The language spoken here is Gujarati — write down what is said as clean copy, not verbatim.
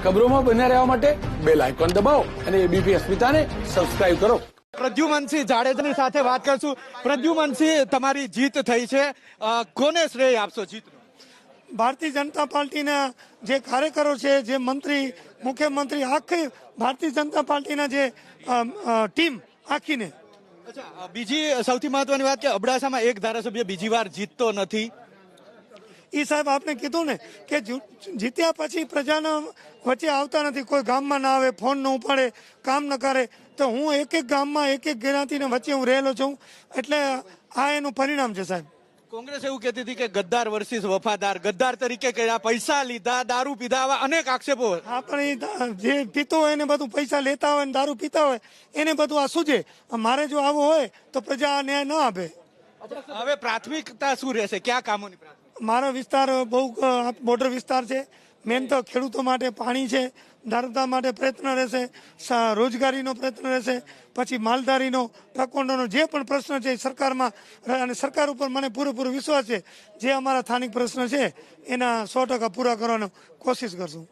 ખબરોમાં બન્યા રહેવા માટે બેલ આઇકોન દબાવો અને એબીપી અસ્મિતાને સબસ્ક્રાઇબ કરો. પ્રદ્યુમનસિંહ જાડેજાની સાથે વાત કરશું. પ્રદ્યુમનસિંહ, તમારી જીત થઈ છે, કોને શ્રેય આપશો જીતનો? ભારતીય જનતા પાર્ટીના જે કાર્યકરો છે, જે મંત્રી, મુખ્યમંત્રી, આખી ભારતીય જનતા પાર્ટીના જે ટીમ આખીને. અચ્છા, બીજી સૌથી મહત્વની વાત કે અબડાસામાં એક ધારાસભ્ય બીજી વાર જીતતો નથી. એ સાહેબ આપને કીધું ને કે જીત્યા પછી પ્રજાના વચ્ચે આવતા નથી, કોઈ ગામમાં ના આવે, ફોન ન ઉપાડે, કામ ન કરે. તો હું એક એક ગામમાં એક એક જ્ઞાતિને વચ્ચે હું રહેલો છું, એટલે આ એનું પરિણામ છે સાહેબ. કોંગ્રેસ એવું કહેતી હતી કે ગદ્દાર વર્સિસ વફાદાર, ગદ્દાર તરીકે કર્યા, પૈસા લીધા, દારૂ પીધા, આવા અનેક આક્ષેપો. આપણે જે પીતો હોય એને બધું પૈસા લેતા હોય ને દારૂ પીતા હોય એને બધું આ સૂજે. મારે જો આવું હોય તો પ્રજા ન્યાય ન આપે. હવે પ્રાથમિકતા શું રહેશે, કયા કામોની પ્રાથમિકતા? મારો વિસ્તાર બહુ બોર્ડર વિસ્તાર છે. મેન તો ખેડૂતો માટે પાણી છે, નર્મદા માટે પ્રયત્ન રહેશે, રોજગારીનો પ્રયત્ન રહેશે, પછી માલધારીનો, ટ્રકોનો જે પણ પ્રશ્ન છે સરકારમાં, અને સરકાર ઉપર મને પૂરેપૂરો વિશ્વાસ છે. જે અમારા સ્થાનિક પ્રશ્ન છે એના 100% પૂરા કરવાનો કોશિશ કરશું.